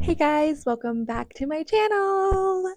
Hey guys, welcome back to my channel.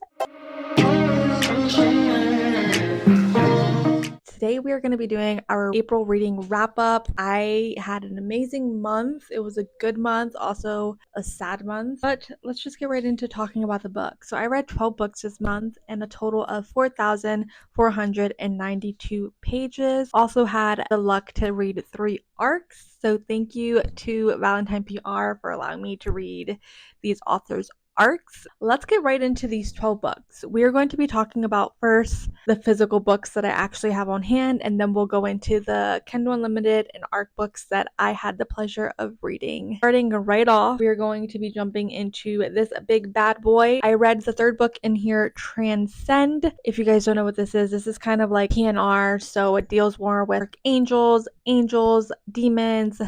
Today we are going to be doing our April reading wrap up. I had an amazing month. It was a good month, also a sad month, but let's just get right into talking about the book. So I read 12 books this month and a total of 4,492 pages. Also had the luck to read 3 arcs. So thank you to Valentine PR for allowing me to read these authors' arcs. Let's get right into these 12 books. We are going to be talking about first the physical books that I actually have on hand, and then we'll go into the Kindle Unlimited and arc books that I had the pleasure of reading. Starting right off, we are going to be jumping into this big bad boy. I read the 3rd book in here, Transcend. If you guys don't know what this is kind of like PNR, so it deals more with angels, demons,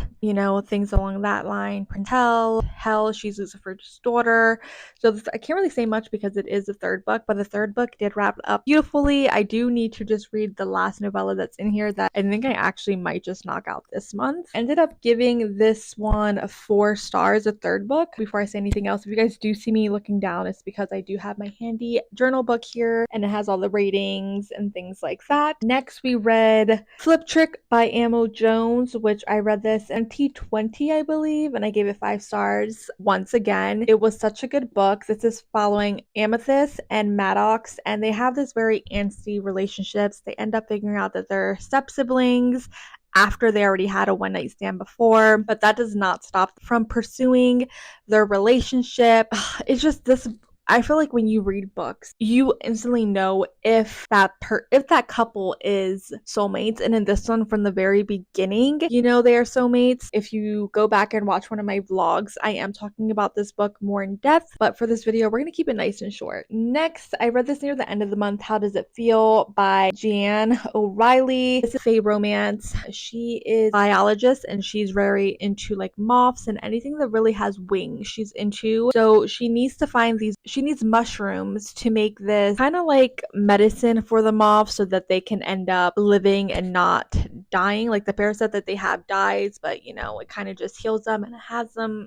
things along that line. Prince Hell, she's Lucifer's daughter. So I can't really say much because it is the 3rd book, but the 3rd book did wrap it up beautifully. I do need to just read the last novella that's in here that I think I actually might just knock out this month. Ended up giving this one 4 stars, the 3rd book. Before I say anything else, if you guys do see me looking down, it's because I do have my handy journal book here and it has all the ratings and things like that. Next, we read Flip Trick by Amo Jones, which I read this in 2020, I believe, and I gave it 5 stars. Once again, it was such a good book. This is following Amethyst and Maddox, and they have this very angsty relationships. They end up figuring out that they're step siblings after they already had a one night stand before, but that does not stop from pursuing their relationship. It's just this. I feel like when you read books, you instantly know if that couple is soulmates. And in this one, from the very beginning, they are soulmates. If you go back and watch one of my vlogs, I am talking about this book more in depth. But for this video, we're going to keep it nice and short. Next, I read this near the end of the month, How Does It Feel by Jeanne O'Reilly. This is a romance. She is a biologist and she's very into like moths and anything that really has wings she's into. So she needs mushrooms to make this kind of like medicine for the moths so that they can end up living and not dying. Like the parasite that they have dies, but it kind of just heals them and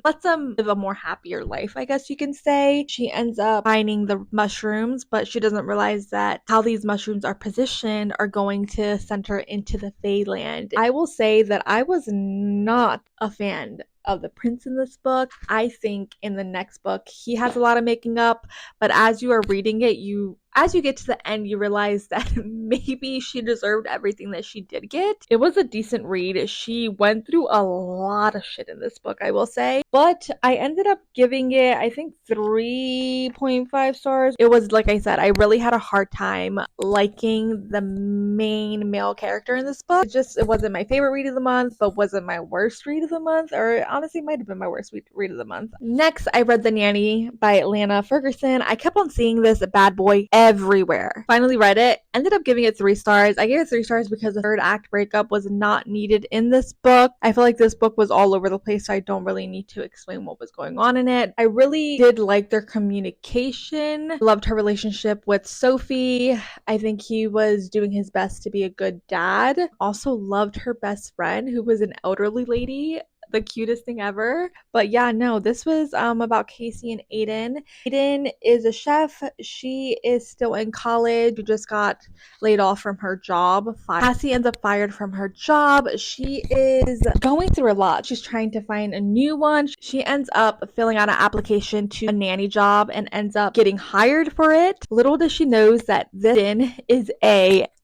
lets them live a more happier life, I guess you can say. She ends up finding the mushrooms, but she doesn't realize that how these mushrooms are positioned are going to send her into the Feyland. I will say that I was not a fan of the prince in this book. I think in the next book he has a lot of making up, but as you are reading it, as you get to the end, you realize that maybe she deserved everything that she did get. It was a decent read. She went through a lot of shit in this book, I will say, but I ended up giving it, I think, 3.5 stars. It was, like I said, I really had a hard time liking the main male character in this book. It wasn't my favorite read of the month, but wasn't my worst read of the month, or honestly might have been my worst read of the month. Next, I read The Nanny by Lana Ferguson. I kept on seeing this bad boy everywhere. Finally read it, ended up giving it 3 stars. I gave it 3 stars because the 3rd act breakup was not needed in this book. I feel like this book was all over the place, so I don't really need to explain what was going on in it. I really did like their communication. Loved her relationship with Sophie. I think he was doing his best to be a good dad. Also loved her best friend, who was an elderly lady. The cutest thing ever. But yeah, no, this was about Casey and Aiden. Aiden is a chef. She is still in college. She just got laid off from her job. Cassie ends up fired from her job. She is going through a lot. She's trying to find a new one. She ends up filling out an application to a nanny job and ends up getting hired for it. Little does she knows that this is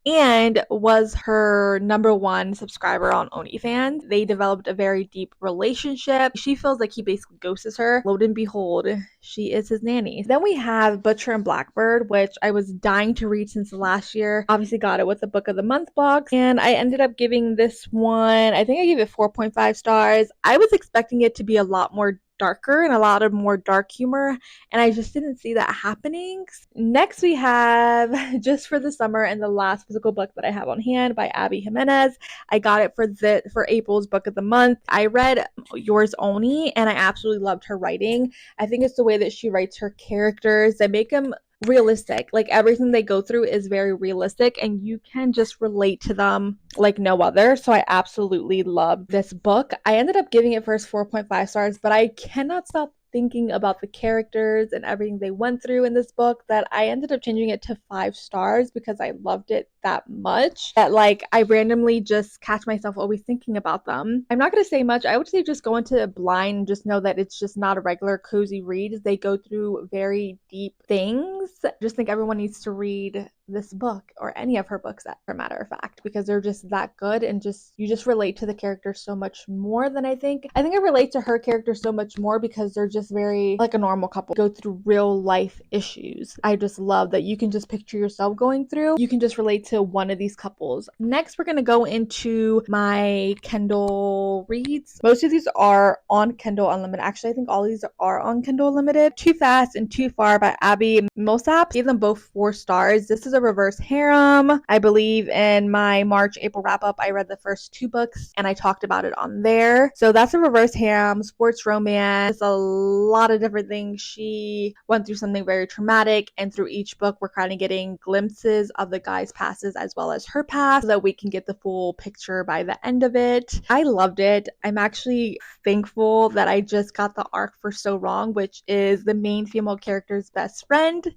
and was her #1 subscriber on OnlyFans. They developed a very deep relationship. She feels like he basically ghosts her. Lo and behold, she is his nanny. Then we have Butcher and Blackbird, which I was dying to read since last year. Obviously got it with the Book of the Month box, and I ended up giving this one, I think I gave it 4.5 stars. I was expecting it to be a lot more darker and a lot of more dark humor, and I just didn't see that happening. Next, we have Just for the Summer, and the last physical book that I have on hand by Abby Jimenez. I got it for April's Book of the Month. I read Yours Only, and I absolutely loved her writing. I think it's the way that she writes her characters that make them realistic. Like everything they go through is very realistic and you can just relate to them like no other. So I absolutely love this book. I ended up giving it first 4.5 stars, but I cannot stop thinking about the characters and everything they went through in this book that I ended up changing it to 5 stars because I loved it that much that like I randomly just catch myself always thinking about them. I'm not going to say much. I would say just go into it blind and just know that it's just not a regular cozy read. They go through very deep things. I just think everyone needs to read this book or any of her books, for matter of fact, because they're just that good and just you just relate to the characters so much more than I think I relate to her character so much more because they're just very like a normal couple, go through real life issues. I just love that you can just picture yourself going through, you can just relate to one of these couples. Next, we're going to go into my Kindle reads. Most of these are on Kindle Unlimited. Actually, I think all these are on Kindle Unlimited. Too Fast and Too Far by Abby Millsap. Gave them both 4 stars. This is a reverse harem. I believe in my March April wrap up I read the first 2 books and I talked about it on there. So that's a reverse harem, sports romance, a lot of different things. She went through something very traumatic, and through each book we're kind of getting glimpses of the guy's passes as well as her past so that we can get the full picture by the end of it. I loved it. I'm actually thankful that I just got the arc for So Wrong, which is the main female character's best friend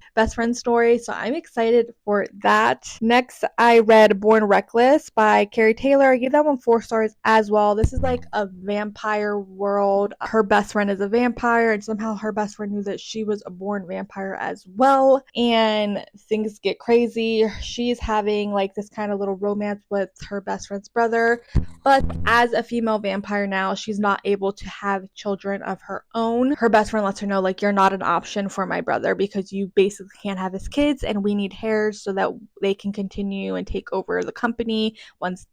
story. So I'm excited for that. Next, I read Born Reckless by Carrie Taylor. I gave that one 4 stars as well. This is like a vampire world. Her best friend is a vampire, and somehow her best friend knew that she was a born vampire as well. And things get crazy. She's having like this kind of little romance with her best friend's brother. But as a female vampire now, she's not able to have children of her own. Her best friend lets her know, like, you're not an option for my brother because you basically can't have his kids, and we need heirs so that they can continue and take over the company once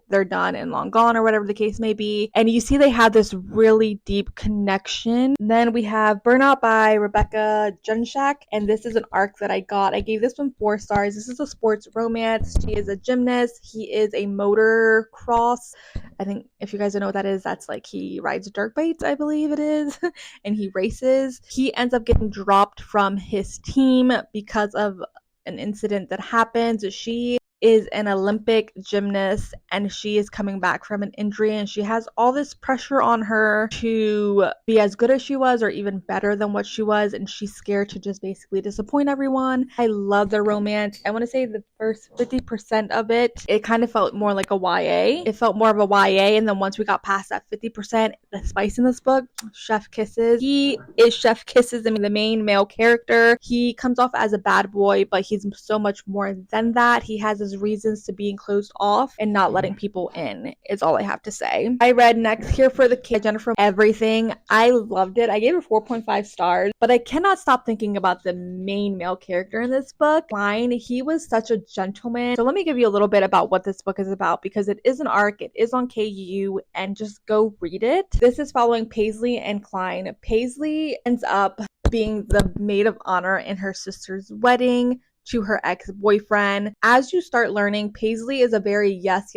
they're done and long gone or whatever the case may be. And you see they have this really deep connection. Then we have Burnout by Rebecca Junshak, and this is an arc that I got. I gave this one 4 stars. This is a sports romance. She is a gymnast. He is a motocross. I think if you guys don't know what that is, that's like he rides dirt bikes, I believe it is, and he races. He ends up getting dropped from his team because of an incident that happens. She is an Olympic gymnast and she is coming back from an injury, and she has all this pressure on her to be as good as she was or even better than what she was, and she's scared to just basically disappoint everyone. I love the romance. I want to say the first 50% of it kind of felt more like a YA. It felt more of a YA, and then once we got past that 50%, the spice in this book, Chef Kisses. He is Chef Kisses, I mean the main male character. He comes off as a bad boy, but he's so much more than that. He has his reasons to being closed off and not letting people in, is all I have to say. I read next Here for the Kid, Jennifer Everything. I loved it. I gave it 4.5 stars, but I cannot stop thinking about the main male character in this book. Klein, he was such a gentleman. So let me give you a little bit about what this book is about, because it is an arc, it is on KU, and just go read it. This is following Paisley and Klein. Paisley ends up being the maid of honor in her sister's wedding to her ex-boyfriend. As you start learning, Paisley is a very yes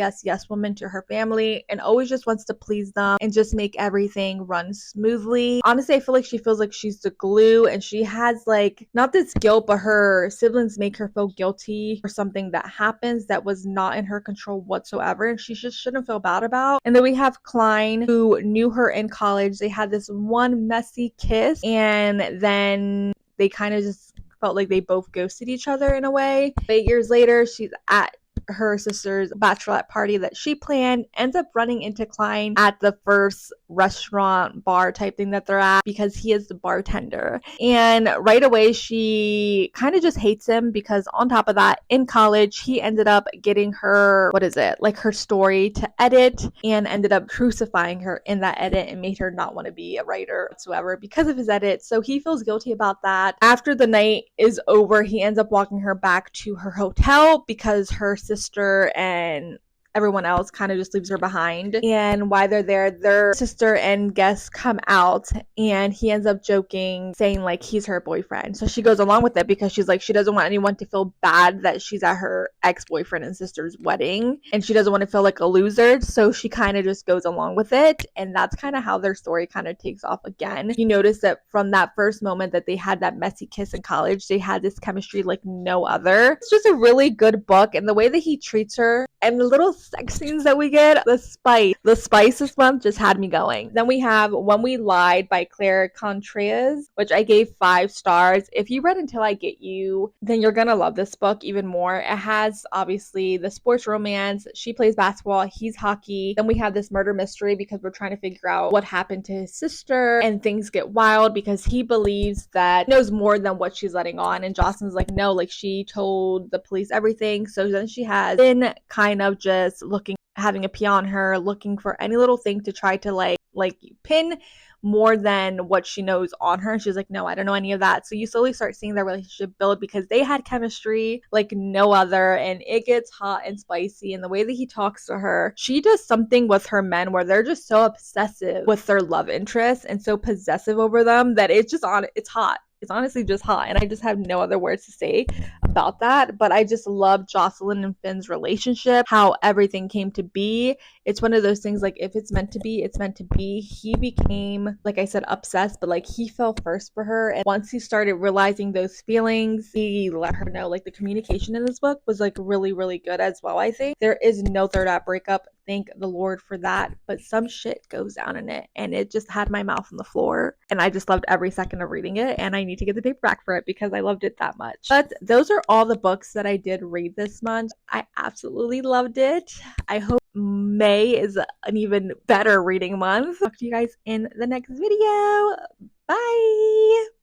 woman to her family and always just wants to please them and just make everything run smoothly. Honestly, I feel like she feels like she's the glue, and she has like not this guilt, but her siblings make her feel guilty for something that happens that was not in her control whatsoever, and she just shouldn't feel bad about. And then we have Klein, who knew her in college. They had this one messy kiss, and then they kind of just felt like they both ghosted each other in a way. 8 years later, she's at her sister's bachelorette party that she planned, ends up running into Klein at the first restaurant bar type thing that they're at because he is the bartender. And right away she kind of just hates him because on top of that, in college he ended up getting her her story to edit, and ended up crucifying her in that edit and made her not want to be a writer whatsoever because of his edit. So he feels guilty about that. After the night is over, he ends up walking her back to her hotel because her sister and everyone else kind of just leaves her behind. And while they're there, their sister and guests come out, and he ends up joking, saying like he's her boyfriend. So she goes along with it because she's like, she doesn't want anyone to feel bad that she's at her ex-boyfriend and sister's wedding, and she doesn't want to feel like a loser. So she kind of just goes along with it, and that's kind of how their story kind of takes off again. You notice that from that first moment that they had that messy kiss in college, they had this chemistry like no other. It's just a really good book, and the way that he treats her and the little sex scenes that we get, the spice this month just had me going. Then we have When We Lied by Claire Contreras, which I gave 5 stars. If you read Until I Get You, then you're gonna love this book even more. It has obviously the sports romance. She plays basketball, he's hockey. Then we have this murder mystery because we're trying to figure out what happened to his sister, and things get wild because he believes that he knows more than what she's letting on, and Jocelyn's like, no, like she told the police everything. So then she has been kind of just having a pee on her, looking for any little thing to try to like pin more than what she knows on her. She's like, no, I don't know any of that. So you slowly start seeing their relationship build because they had chemistry like no other, and it gets hot and spicy. And the way that he talks to her, she does something with her men where they're just so obsessive with their love interest and so possessive over them that it's hot. It's honestly just hot, and I just have no other words to say about that. But I just love Jocelyn and Finn's relationship, how everything came to be. It's one of those things, like, if it's meant to be, it's meant to be. He became, like I said, obsessed, but like he fell first for her. And once he started realizing those feelings, he let her know. Like, the communication in this book was like really, really good as well. I think there is no third act breakup. Thank the Lord for that. But some shit goes down in it, and it just had my mouth on the floor. And I just loved every second of reading it. And I need to get the paperback for it because I loved it that much. But those are all the books that I did read this month. I absolutely loved it. I hope May is an even better reading month. Talk to you guys in the next video. Bye.